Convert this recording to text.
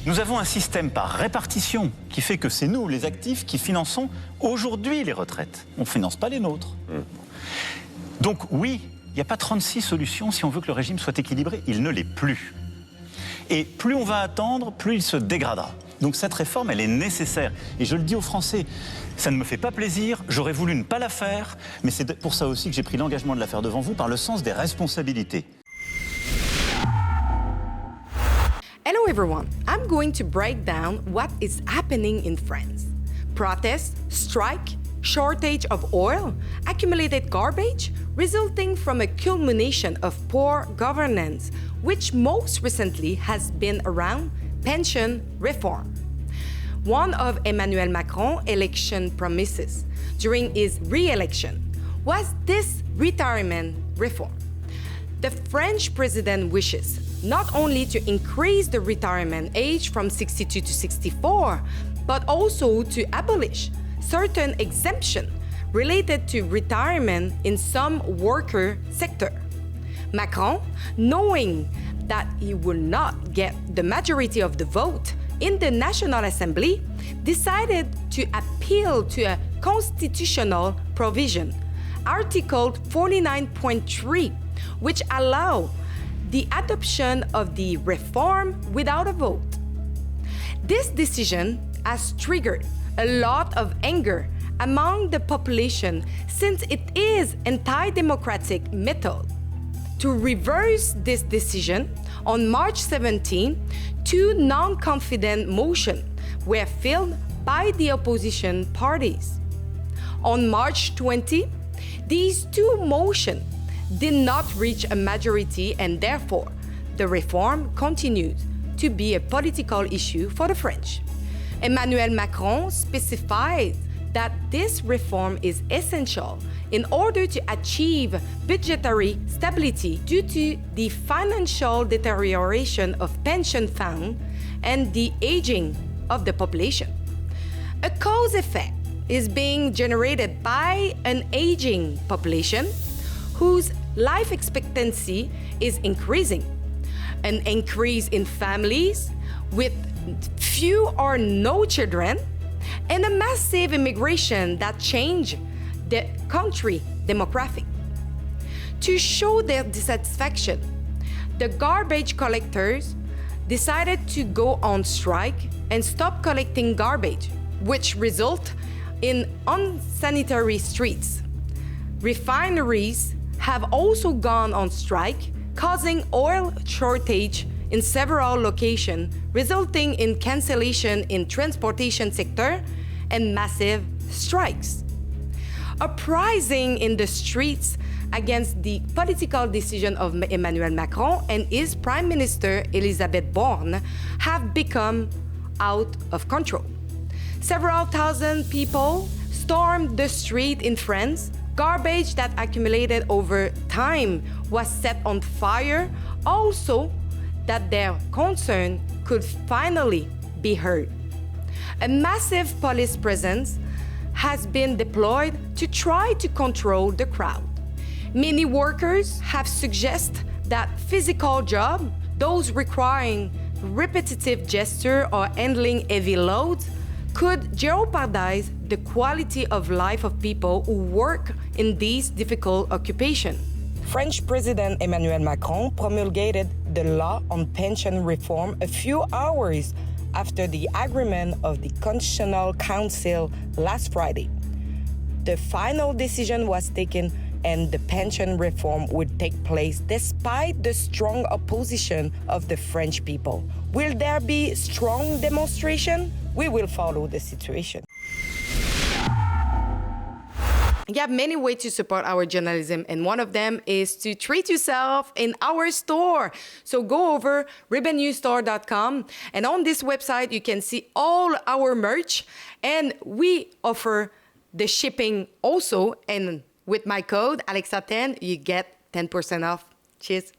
Nous avons un système par répartition qui fait que c'est nous, les actifs, qui finançons aujourd'hui les retraites. On ne finance pas les nôtres. Donc oui, il n'y a pas 36 solutions si on veut que le régime soit équilibré. Il ne l'est plus. Et plus on va attendre, plus il se dégradera. Donc cette réforme, elle est nécessaire. Et je le dis aux Français, ça ne me fait pas plaisir, j'aurais voulu ne pas la faire, mais c'est pour ça aussi que j'ai pris l'engagement de la faire devant vous par le sens des responsabilités. Hello everyone, I'm going to break down what is happening in France. Protests, strike, shortage of oil, accumulated garbage, resulting from a culmination of poor governance, which most recently has been around pension reform. One of Emmanuel Macron's election promises during his re-election was this retirement reform. The French president wishes not only to increase the retirement age from 62 to 64, but also to abolish certain exemptions related to retirement in some worker sector. Macron, knowing that he will not get the majority of the vote in the National Assembly, decided to appeal to a constitutional provision, Article 49.3, which allows the adoption of the reform without a vote. This decision has triggered a lot of anger among the population since it is anti-democratic method. To reverse this decision, on March 17, two non-confident motions were filed by the opposition parties. On March 20, these two motions did not reach a majority, and therefore the reform continues to be a political issue for the French. Emmanuel Macron specified that this reform is essential in order to achieve budgetary stability due to the financial deterioration of pension funds and the aging of the population. A cause effect is being generated by an aging population whose life expectancy is increasing, an increase in families with few or no children, and a massive immigration that changed the country demographic. To show their dissatisfaction, the garbage collectors decided to go on strike and stop collecting garbage, which result in unsanitary streets. Refineries have also gone on strike, causing oil shortage in several locations, resulting in cancellation in transportation sector and massive strikes. Uprising in the streets against the political decision of Emmanuel Macron and his Prime Minister Elisabeth Borne have become out of control. Several thousand people stormed the street in France. Garbage that accumulated over time was set on fire, also that their concern could finally be heard. A massive police presence has been deployed to try to control the crowd. Many workers have suggested that physical jobs, those requiring repetitive gesture or handling heavy loads, could jeopardize the quality of life of people who work in these difficult occupations. French President Emmanuel Macron promulgated the law on pension reform a few hours after the agreement of the Constitutional Council last Friday. The final decision was taken and the pension reform would take place despite the strong opposition of the French people. Will there be strong demonstration? We will follow the situation. You have many ways to support our journalism, and one of them is to treat yourself in our store. So go over ribbonnewsstore.com, and on this website you can see all our merch, and we offer the shipping also, and with my code Alexa10 you get 10% off. Cheers.